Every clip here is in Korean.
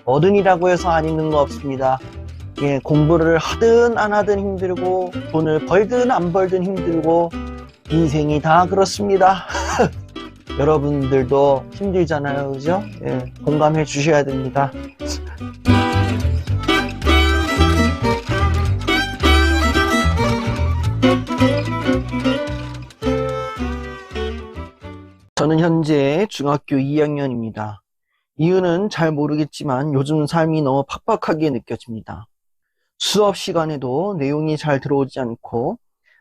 어른이라고 해서 안 힘든 거 없습니다. 예, 공부를 하든 안 하든 힘들고 돈을 벌든 안 벌든 힘들고 인생이 다 그렇습니다. 여러분들도 힘들잖아요, 그죠? 예, 공감해 주셔야 됩니다. 저는 현재 중학교 2학년입니다. 이유는 잘 모르겠지만 요즘 삶이 너무 팍팍하게 느껴집니다. 수업 시간에도 내용이 잘 들어오지 않고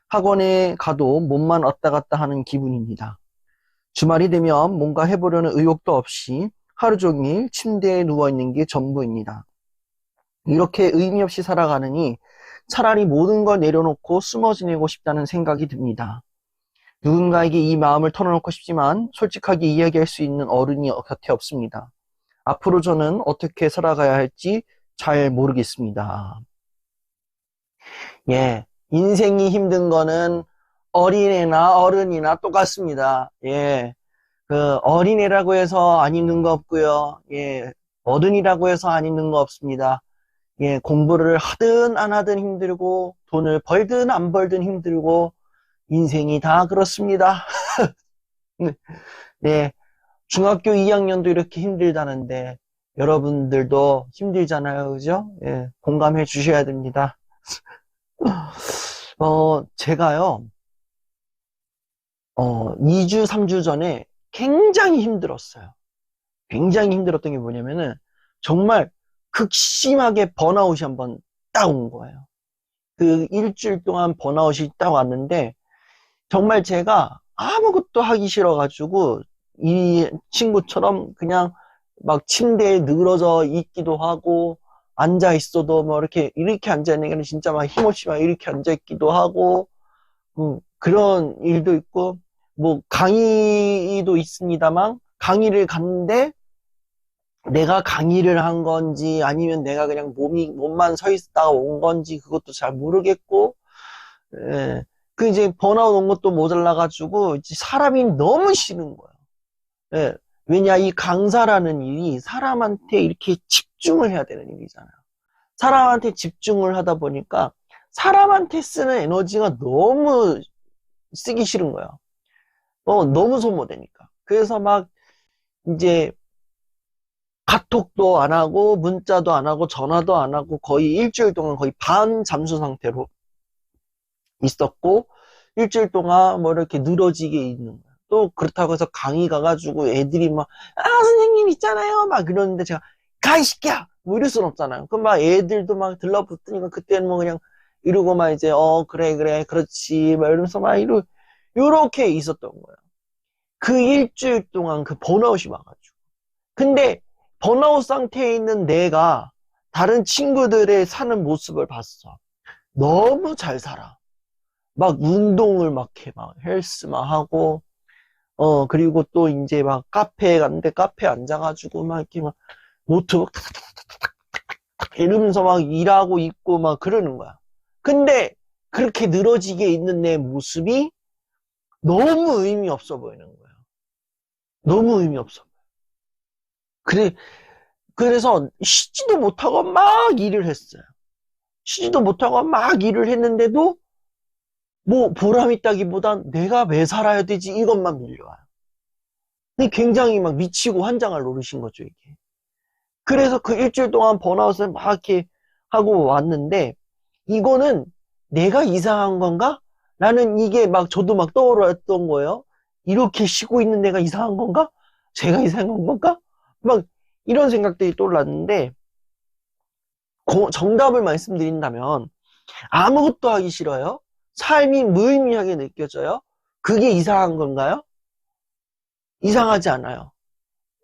학원에 가도 몸만 왔다 갔다 하는 기분입니다. 주말이 되면 뭔가 해보려는 의욕도 없이 하루 종일 침대에 누워있는 게 전부입니다. 이렇게 의미 없이 살아가느니 차라리 모든 걸 내려놓고 숨어 지내고 싶다는 생각이 듭니다. 누군가에게 이 마음을 털어놓고 싶지만 솔직하게 이야기할 수 있는 어른이 곁에 없습니다. 앞으로 저는 어떻게 살아가야 할지 잘 모르겠습니다. 예, 인생이 힘든 거는 어린애나 어른이나 똑같습니다. 예, 어린애라고 해서 안 힘든 거 없고요. 예, 어른이라고 해서 안 힘든 거 없습니다. 예, 공부를 하든 안 하든 힘들고 돈을 벌든 안 벌든 힘들고 인생이 다 그렇습니다. 네, 중학교 2학년도 이렇게 힘들다는데 여러분들도 힘들잖아요, 그죠? 예, 공감해 주셔야 됩니다. 제가요, 2주, 3주 전에 굉장히 힘들었어요. 굉장히 힘들었던 게 뭐냐면은 정말 극심하게 번아웃이 한번 딱 온 거예요. 그 일주일 동안 번아웃이 딱 왔는데 정말 제가 아무것도 하기 싫어가지고 이 친구처럼 그냥 막 침대에 늘어져 있기도 하고 앉아 있어도 뭐 이렇게 앉아 있는 게 진짜 막 힘없이 막 이렇게 앉아 있기도 하고 그런 일도 있고 뭐 강의도 있습니다만 강의를 갔는데 내가 강의를 한 건지 아니면 내가 그냥 몸만 서 있다가 온 건지 그것도 잘 모르겠고 예. 그 이제 번아웃 온 것도 모자라가지고 이제 사람이 너무 싫은 거예요. 예. 왜냐 이 강사라는 일이 사람한테 이렇게 집중을 해야 되는 일이잖아요. 사람한테 집중을 하다 보니까 사람한테 쓰는 에너지가 너무 쓰기 싫은 거예요. 너무 소모되니까. 그래서 막 이제 카톡도 안 하고 문자도 안 하고 전화도 안 하고 거의 일주일 동안 거의 반 잠수 상태로 있었고 일주일 동안 뭐 이렇게 늘어지게 있는 거야. 또 그렇다고 해서 강의 가가지고 애들이 막 선생님 있잖아요 막 이러는데 제가 가 이 새끼야 뭐 이럴 순 없잖아요. 그럼 막 애들도 막 들러붙으니까 그때는 뭐 그냥 이러고 막 이제 그래 그렇지 막 이러면서 막 요렇게 있었던 거예요. 그 일주일 동안 그 번아웃이 와가지고. 근데 번아웃 상태에 있는 내가 다른 친구들의 사는 모습을 봤어. 너무 잘 살아. 막 운동을 막 해, 막 헬스 막 하고, 그리고 또 이제 막 카페에 갔는데 카페에 앉아가지고 막 이렇게 막 노트북 이러면서 막 일하고 있고 막 그러는 거야. 근데 그렇게 늘어지게 있는 내 모습이 너무 의미 없어 보이는 거야. 너무 의미 없어. 그래서 쉬지도 못하고 막 일을 했어요. 쉬지도 못하고 막 일을 했는데도 뭐 보람 있다기보단 내가 왜 살아야 되지 이것만 밀려와요. 근데 굉장히 막 미치고 환장할 노릇인 거죠 이게. 그래서 그 일주일 동안 번아웃을 막 이렇게 하고 왔는데 이거는 내가 이상한 건가? 라는 이게 막 저도 막 떠올랐던 거예요. 이렇게 쉬고 있는 내가 이상한 건가? 제가 이상한 건가? 막 이런 생각들이 떠올랐는데 정답을 말씀드린다면 아무것도 하기 싫어요. 삶이 무의미하게 느껴져요. 그게 이상한 건가요? 이상하지 않아요.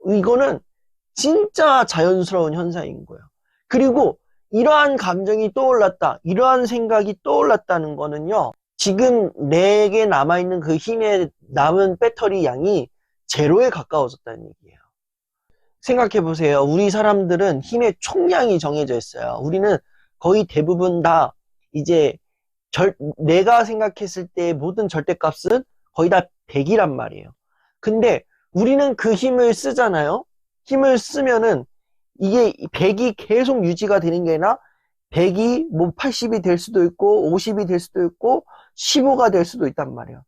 이거는 진짜 자연스러운 현상인 거예요. 그리고 이러한 감정이 떠올랐다, 이러한 생각이 떠올랐다는 거는요, 지금 내게 남아있는 그 힘에 남은 배터리 양이 제로에 가까워졌다는 얘기예요. 생각해 보세요. 우리 사람들은 힘의 총량이 정해져 있어요. 우리는 거의 대부분 다 이제 내가 생각했을 때 모든 절대값은 거의 다 100이란 말이에요. 근데 우리는 그 힘을 쓰잖아요. 힘을 쓰면은 이게 100이 계속 유지가 되는 게 아니라 100이 뭐 80이 될 수도 있고 50이 될 수도 있고 15가 될 수도 있단 말이에요.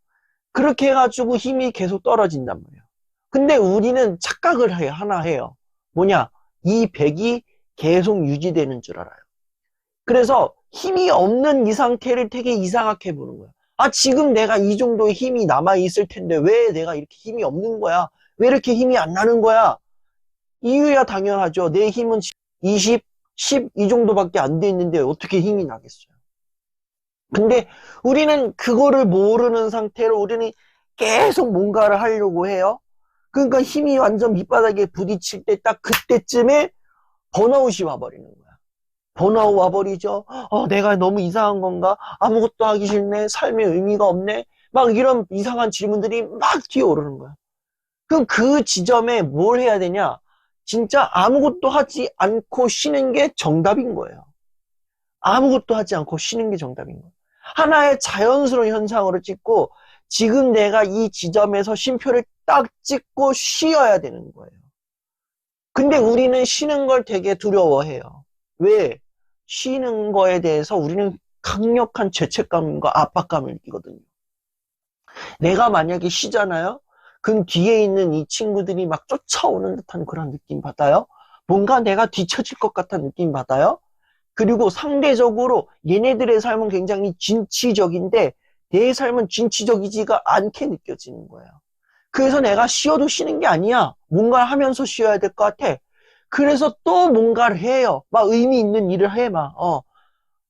그렇게 해가지고 힘이 계속 떨어진단 말이에요. 근데 우리는 착각을 하나 해요. 뭐냐? 이 100이 계속 유지되는 줄 알아요. 그래서 힘이 없는 이 상태를 되게 이상하게 보는 거야. 아, 지금 내가 이 정도의 힘이 남아있을 텐데 왜 내가 이렇게 힘이 없는 거야? 왜 이렇게 힘이 안 나는 거야? 이유야 당연하죠. 내 힘은 20, 10 이 정도밖에 안 돼 있는데 어떻게 힘이 나겠어요? 근데 우리는 그거를 모르는 상태로 우리는 계속 뭔가를 하려고 해요. 그러니까 힘이 완전 밑바닥에 부딪힐 때 딱 그때쯤에 번아웃이 와버리는 거야. 번아웃 와버리죠. 내가 너무 이상한 건가? 아무것도 하기 싫네. 삶의 의미가 없네. 막 이런 이상한 질문들이 막 뛰어오르는 거야. 그럼 그 지점에 뭘 해야 되냐? 진짜 아무것도 하지 않고 쉬는 게 정답인 거예요. 아무것도 하지 않고 쉬는 게 정답인 거예요. 하나의 자연스러운 현상으로 찍고 지금 내가 이 지점에서 쉼표를 딱 찍고 쉬어야 되는 거예요. 근데 우리는 쉬는 걸 되게 두려워해요. 왜? 쉬는 거에 대해서 우리는 강력한 죄책감과 압박감을 느끼거든요. 내가 만약에 쉬잖아요? 그럼 뒤에 있는 이 친구들이 막 쫓아오는 듯한 그런 느낌 받아요? 뭔가 내가 뒤처질 것 같은 느낌 받아요? 그리고 상대적으로 얘네들의 삶은 굉장히 진취적인데 내 삶은 진취적이지가 않게 느껴지는 거예요. 그래서 내가 쉬어도 쉬는 게 아니야. 뭔가를 하면서 쉬어야 될 것 같아. 그래서 또 뭔가를 해요. 막 의미 있는 일을 해, 막.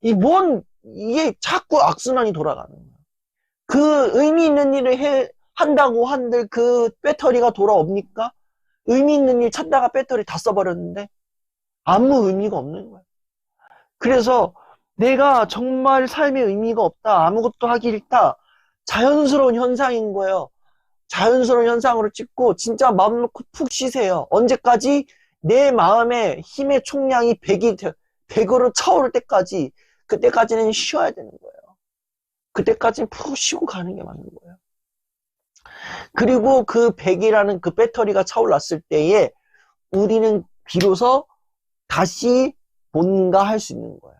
이게 자꾸 악순환이 돌아가는 거야. 그 의미 있는 일을 한다고 한들 그 배터리가 돌아옵니까? 의미 있는 일 찾다가 배터리 다 써버렸는데 아무 의미가 없는 거야. 그래서 내가 정말 삶의 의미가 없다. 아무것도 하기 싫다. 자연스러운 현상인 거예요. 자연스러운 현상으로 찍고 진짜 마음 놓고 푹 쉬세요. 언제까지? 내 마음의 힘의 총량이 100으로 차오를 때까지, 그때까지는 쉬어야 되는 거예요. 그때까지는 푹 쉬고 가는 게 맞는 거예요. 그리고 그 100이라는 그 배터리가 차올랐을 때에 우리는 비로소 다시 뭔가 할 수 있는 거예요.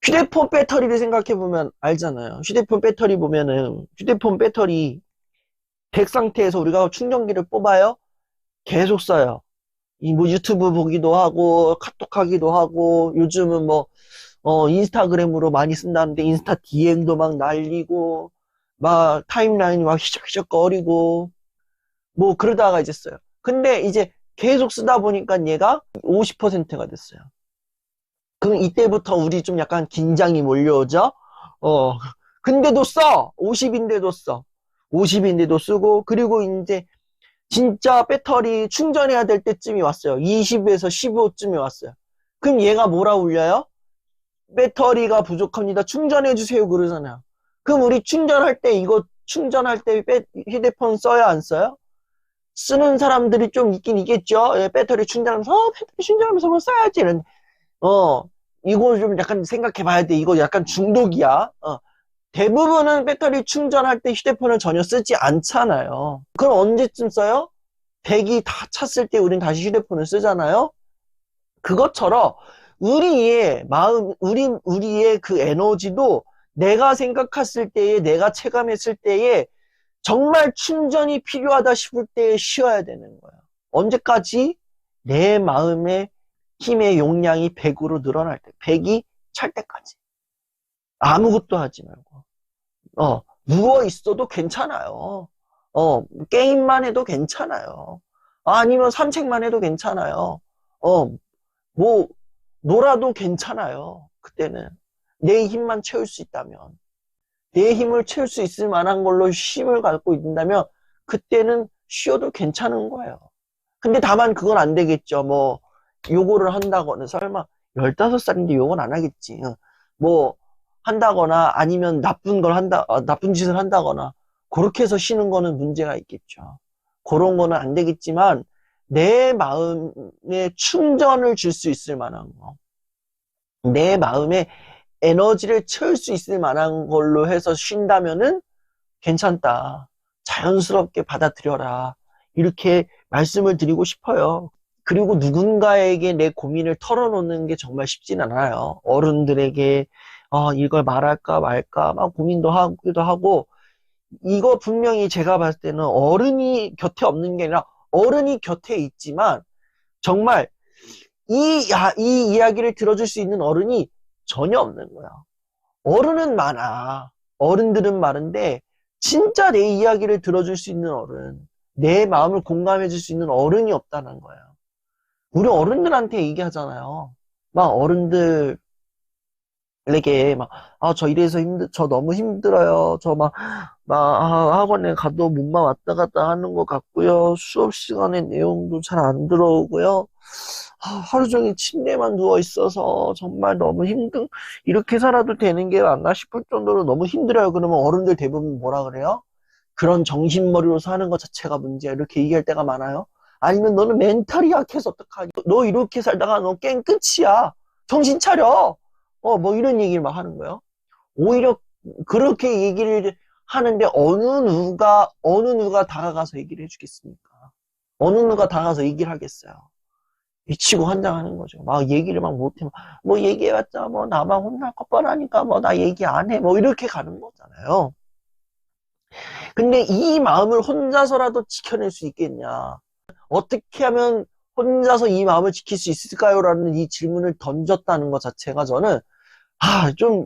휴대폰 배터리를 생각해 보면 알잖아요. 휴대폰 배터리 보면은 휴대폰 배터리 100 상태에서 우리가 충전기를 뽑아요. 계속 써요. 뭐 유튜브 보기도 하고 카톡 하기도 하고 요즘은 뭐 인스타그램으로 많이 쓴다는데 인스타 DM도 막 날리고 막 타임라인이 막 휘적휘적거리고 뭐 그러다가 이제 써요. 근데 이제 계속 쓰다 보니까 얘가 50%가 됐어요. 그럼 이때부터 우리 좀 약간 긴장이 몰려오죠? 근데도 써! 50인데도 써. 50인데도 쓰고, 그리고 이제 진짜 배터리 충전해야 될 때쯤이 왔어요. 20에서 15쯤에 왔어요. 그럼 얘가 뭐라 울려요? 배터리가 부족합니다. 충전해주세요. 그러잖아요. 그럼 우리 충전할 때 충전할 때 휴대폰 써야 안 써요? 쓰는 사람들이 좀 있긴 있겠죠. 배터리 충전하면서 뭐 써야지. 이런. 이거 좀 약간 생각해 봐야 돼. 이거 약간 중독이야. 대부분은 배터리 충전할 때 휴대폰을 전혀 쓰지 않잖아요. 그럼 언제쯤 써요? 100이 다 찼을 때 우린 다시 휴대폰을 쓰잖아요. 그것처럼 우리의 마음, 우리의 그 에너지도 내가 생각했을 때에, 내가 체감했을 때에 정말 충전이 필요하다 싶을 때에 쉬어야 되는 거예요. 언제까지? 내 마음의 힘의 용량이 100으로 늘어날 때, 100이 찰 때까지. 아무것도 하지 말고. 누워 있어도 괜찮아요. 게임만 해도 괜찮아요. 아니면 산책만 해도 괜찮아요. 뭐, 놀아도 괜찮아요. 그때는. 내 힘만 채울 수 있다면. 내 힘을 채울 수 있을 만한 걸로 힘을 갖고 있다면, 그때는 쉬어도 괜찮은 거예요. 근데 다만 그건 안 되겠죠. 뭐, 요거를 한다거나, 설마, 15살인데 요건 안 하겠지. 뭐, 한다거나, 아니면 나쁜 짓을 한다거나, 그렇게 해서 쉬는 거는 문제가 있겠죠. 그런 거는 안 되겠지만, 내 마음에 충전을 줄 수 있을 만한 거, 내 마음에 에너지를 채울 수 있을 만한 걸로 해서 쉰다면은 괜찮다. 자연스럽게 받아들여라. 이렇게 말씀을 드리고 싶어요. 그리고 누군가에게 내 고민을 털어놓는 게 정말 쉽진 않아요. 어른들에게 이걸 말할까 말까 막 고민도 하기도 하고, 이거 분명히 제가 봤을 때는 어른이 곁에 없는 게 아니라 어른이 곁에 있지만 정말 이 이야기를 들어줄 수 있는 어른이 전혀 없는 거야. 어른은 많아. 어른들은 많은데 진짜 내 이야기를 들어줄 수 있는 어른, 내 마음을 공감해 줄 수 있는 어른이 없다는 거예요. 우리 어른들한테 얘기하잖아요. 막 어른들에게 막, 저 이래서 저 너무 힘들어요. 학원에 가도 몸만 왔다 갔다 하는 것 같고요. 수업 시간에 내용도 잘 안 들어오고요. 하루 종일 침대에만 누워 있어서 정말 너무 이렇게 살아도 되는 게 맞나 싶을 정도로 너무 힘들어요. 그러면 어른들 대부분 뭐라 그래요? 그런 정신머리로 사는 것 자체가 문제야. 이렇게 얘기할 때가 많아요. 아니면 너는 멘탈이 약해서 어떡하니? 너 이렇게 살다가 너 깽 끝이야. 정신 차려. 뭐 이런 얘기를 막 하는 거예요. 오히려 그렇게 얘기를 하는데 어느 누가 다가가서 얘기를 해주겠습니까? 어느 누가 다가가서 얘기를 하겠어요? 미치고 환장하는 거죠. 막 얘기를 막 못해. 뭐 얘기해봤자 뭐 나만 혼날 것 뻔하니까 뭐 나 얘기 안 해. 뭐 이렇게 가는 거잖아요. 근데 이 마음을 혼자서라도 지켜낼 수 있겠냐? 어떻게 하면 혼자서 이 마음을 지킬 수 있을까요? 라는 이 질문을 던졌다는 것 자체가 저는, 좀,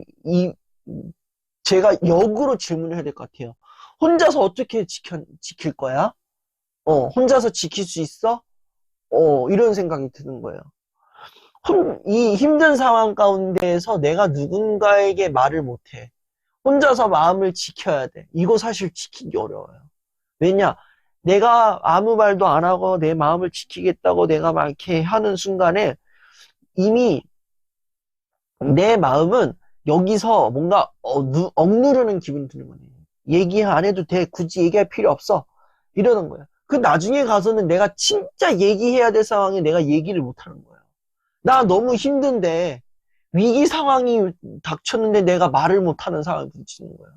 제가 역으로 질문을 해야 될 것 같아요. 혼자서 어떻게 지킬 거야? 혼자서 지킬 수 있어? 이런 생각이 드는 거예요. 이 힘든 상황 가운데에서 내가 누군가에게 말을 못해. 혼자서 마음을 지켜야 돼. 이거 사실 지키기 어려워요. 왜냐? 내가 아무 말도 안 하고 내 마음을 지키겠다고 내가 막 이렇게 하는 순간에 이미 내 마음은 여기서 뭔가 억누르는 기분이 드는 거예요. 얘기 안 해도 돼. 굳이 얘기할 필요 없어. 이러는 거예요. 그 나중에 가서는 내가 진짜 얘기해야 될 상황에 내가 얘기를 못 하는 거예요. 나 너무 힘든데 위기 상황이 닥쳤는데 내가 말을 못 하는 상황에 부딪히는 거예요.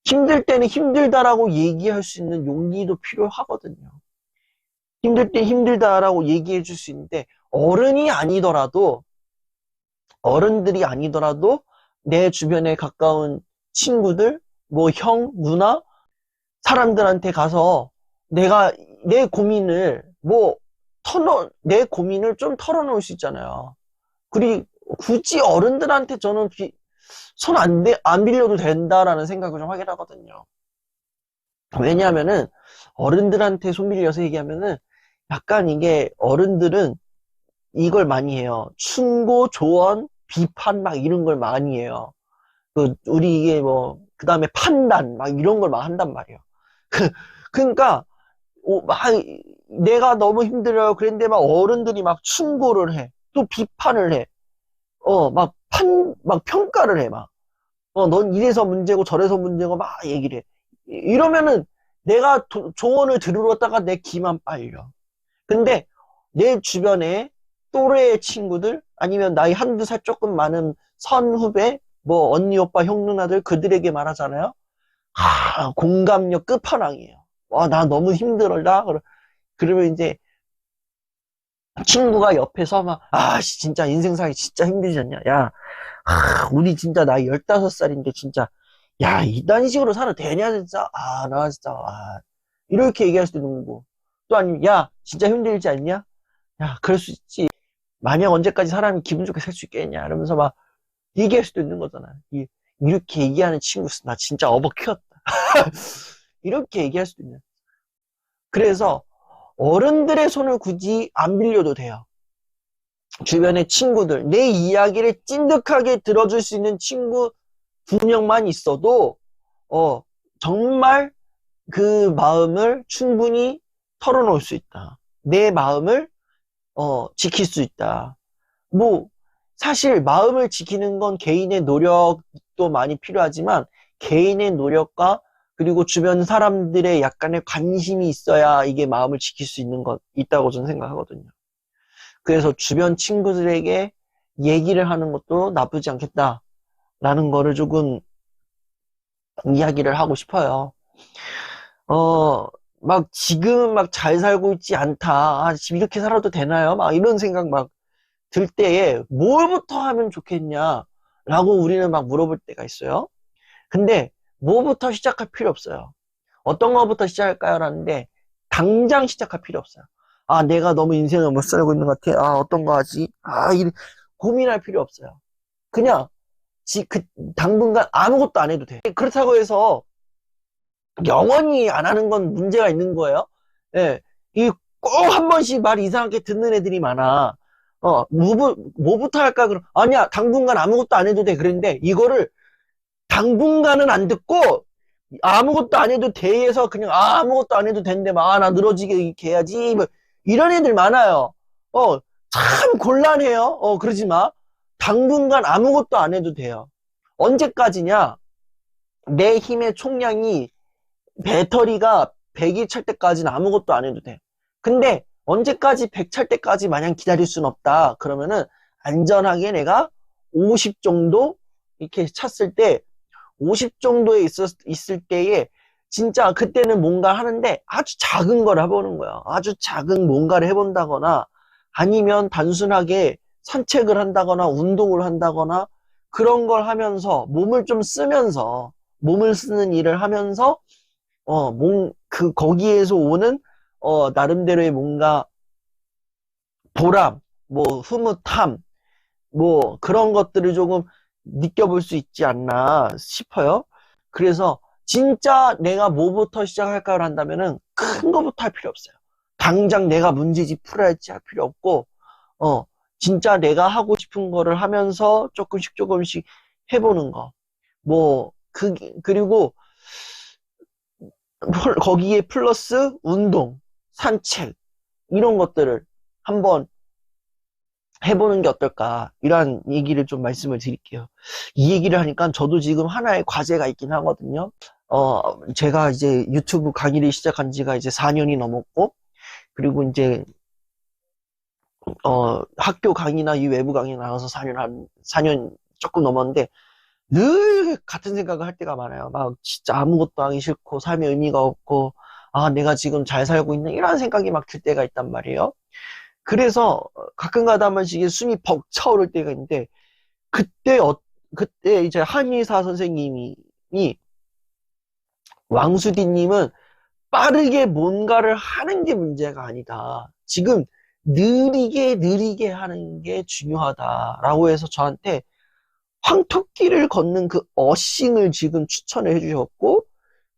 힘들 때는 힘들다라고 얘기할 수 있는 용기도 필요하거든요. 힘들 때 힘들다라고 얘기해 줄 수 있는데 어른들이 아니더라도 내 주변에 가까운 친구들, 뭐 형, 누나, 사람들한테 가서 내가 내 고민을 내 고민을 좀 털어놓을 수 있잖아요. 그리고 굳이 어른들한테 저는 손 안 빌려도 된다라는 생각을 좀 하긴 하거든요. 왜냐하면은 어른들한테 손 빌려서 얘기하면은 약간 이게 어른들은 이걸 많이 해요. 충고, 조언, 비판 막 이런 걸 많이 해요. 우리 이게 그 다음에 판단 막 이런 걸 막 한단 말이에요. 그러니까 막 내가 너무 힘들어요. 그런데 막 어른들이 막 충고를 해. 또 비판을 해. 막 평가를 해. 넌 이래서 문제고 저래서 문제고 막 얘기를 해. 이러면은 내가 조언을 들으러다가 내 기만 빨려. 근데 내 주변에 또래의 친구들 아니면 나이 한두 살 조금 많은 선후배 뭐 언니 오빠 형 누나들 그들에게 말하잖아요. 공감력 끝판왕이에요. 나 너무 힘들다. 그러면 이제 친구가 옆에서 진짜 인생 살기 진짜 힘들지 않냐. 야, 우리 진짜 나이 15살인데 진짜 이딴 식으로 살아도 되냐 진짜. 나 진짜 이렇게 얘기할 수도 있는 거고. 또 아니면 야, 진짜 힘들지 않냐? 야, 그럴 수 있지. 마냥 언제까지 사람이 기분 좋게 살 수 있겠냐 이러면서 막 얘기할 수도 있는 거잖아요. 이렇게 얘기하는 친구 나 진짜 업어 키웠다. 이렇게 얘기할 수도 있는. 그래서 어른들의 손을 굳이 안 빌려도 돼요. 주변의 친구들, 내 이야기를 찐득하게 들어줄 수 있는 친구 2명만 있어도 정말 그 마음을 충분히 털어놓을 수 있다. 내 마음을 지킬 수 있다. 사실 마음을 지키는 건 개인의 노력도 많이 필요하지만 개인의 노력과 그리고 주변 사람들의 약간의 관심이 있어야 이게 마음을 지킬 수 있다고 저는 생각하거든요. 그래서 주변 친구들에게 얘기를 하는 것도 나쁘지 않겠다라는 거를 조금 이야기를 하고 싶어요. 막 지금은 막 잘 살고 있지 않다. 아, 지금 이렇게 살아도 되나요? 막 이런 생각 막 들 때에 뭐부터 하면 좋겠냐? 라고 우리는 막 물어볼 때가 있어요. 근데 뭐부터 시작할 필요 없어요. 어떤 거부터 시작할까요? 라는데 당장 시작할 필요 없어요. 아, 내가 너무 인생을 못 살고 있는 것 같아. 아, 어떤 거 하지? 아, 고민할 필요 없어요. 그냥 그 당분간 아무것도 안 해도 돼. 그렇다고 해서 영원히 안 하는 건 문제가 있는 거예요. 예. 이 꼭 한 번씩 말 이상하게 듣는 애들이 많아. 뭐부터 할까? 그럼, 아니야, 당분간 아무것도 안 해도 돼. 그랬는데, 이거를 당분간은 안 듣고, 아무것도 안 해도 돼에서 그냥, 아무것도 안 해도 된대. 막, 나 늘어지게 이렇게 해야지. 뭐, 이런 애들 많아요. 참 곤란해요. 그러지 마. 당분간 아무것도 안 해도 돼요. 언제까지냐? 내 힘의 총량이 배터리가 100이 찰 때까지는 아무것도 안 해도 돼. 근데 언제까지 100 찰 때까지 마냥 기다릴 순 없다. 그러면은 안전하게 내가 50 정도 이렇게 찼을 때 50 정도에 있을 때에 진짜 그때는 뭔가 하는데 아주 작은 걸 해보는 거야. 아주 작은 뭔가를 해본다거나 아니면 단순하게 산책을 한다거나 운동을 한다거나 그런 걸 하면서 몸을 좀 쓰면서 몸을 쓰는 일을 하면서 거기에서 오는, 나름대로의 뭔가, 보람, 뭐, 흐뭇함, 뭐, 그런 것들을 조금 느껴볼 수 있지 않나 싶어요. 그래서, 진짜 내가 뭐부터 시작할까를 한다면은, 큰 거부터 할 필요 없어요. 당장 내가 문제집 풀어야 할지 할 필요 없고, 진짜 내가 하고 싶은 거를 하면서 조금씩 조금씩 해보는 거. 뭐, 그리고, 거기에 플러스 운동, 산책 이런 것들을 한번 해보는 게 어떨까 이런 얘기를 좀 말씀을 드릴게요. 이 얘기를 하니까 저도 지금 하나의 과제가 있긴 하거든요. 제가 이제 유튜브 강의를 시작한 지가 이제 4년이 넘었고 그리고 이제 학교 강의나 이 외부 강의 나가서 4년 조금 넘었는데 늘 같은 생각을 할 때가 많아요. 막 진짜 아무것도 하기 싫고 삶에 의미가 없고 아 내가 지금 잘 살고 있는 이런 생각이 막 들 때가 있단 말이에요. 그래서 가끔가다 한 번씩 숨이 벅 차오를 때가 있는데 그때 그때 이제 한의사 선생님이 왕수디님은 빠르게 뭔가를 하는 게 문제가 아니다. 지금 느리게 하는 게 중요하다라고 해서 저한테 황토끼를 걷는 그 어싱을 지금 추천을 해주셨고,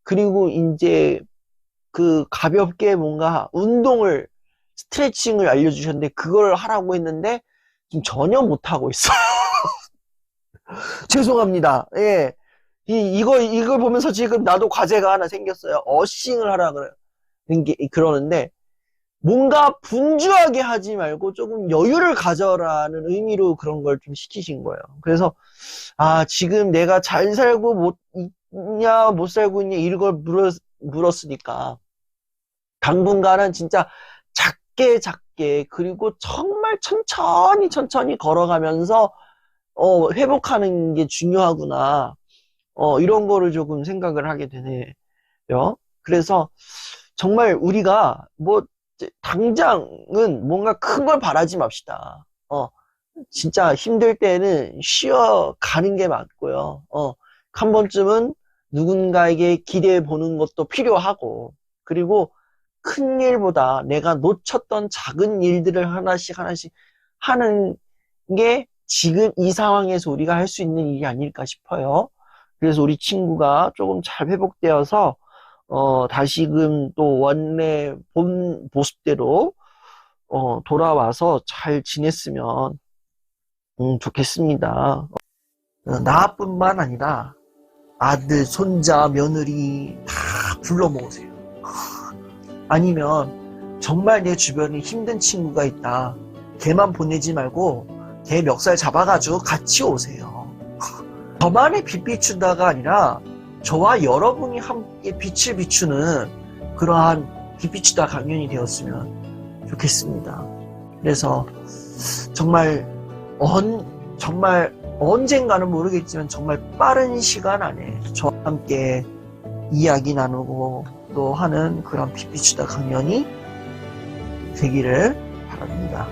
그리고 이제 그 가볍게 뭔가 운동을, 스트레칭을 알려주셨는데, 그걸 하라고 했는데, 지금 전혀 못하고 있어요. 죄송합니다. 예. 이걸 보면서 지금 나도 과제가 하나 생겼어요. 어싱을 하라 그러는데, 뭔가 분주하게 하지 말고 조금 여유를 가져라는 의미로 그런 걸 좀 시키신 거예요. 그래서 지금 내가 잘 살고 있냐 못 살고 있냐 이걸 물었으니까 당분간은 진짜 작게 그리고 정말 천천히 걸어가면서 회복하는 게 중요하구나. 이런 거를 조금 생각을 하게 되네요. 그래서 정말 우리가 뭐 당장은 뭔가 큰 걸 바라지 맙시다. 진짜 힘들 때는 쉬어가는 게 맞고요. 한 번쯤은 누군가에게 기대해 보는 것도 필요하고, 그리고 큰 일보다 내가 놓쳤던 작은 일들을 하나씩 하는 게 지금 이 상황에서 우리가 할 수 있는 일이 아닐까 싶어요. 그래서 우리 친구가 조금 잘 회복되어서 다시금 또 원래 본 모습대로 돌아와서 잘 지냈으면 좋겠습니다. 나뿐만 아니라 아들, 손자, 며느리 다 불러 모으세요. 아니면 정말 내 주변에 힘든 친구가 있다. 걔만 보내지 말고 걔 멱살 잡아가지고 같이 오세요. 저만의 빛 비춘다가 아니라 저와 여러분이 함께 빛을 비추는 그러한 빛 비추다 강연이 되었으면 좋겠습니다. 그래서 정말 언젠가는 모르겠지만 정말 빠른 시간 안에 저와 함께 이야기 나누고 또 하는 그런 빅피치다 강연이 되기를 바랍니다.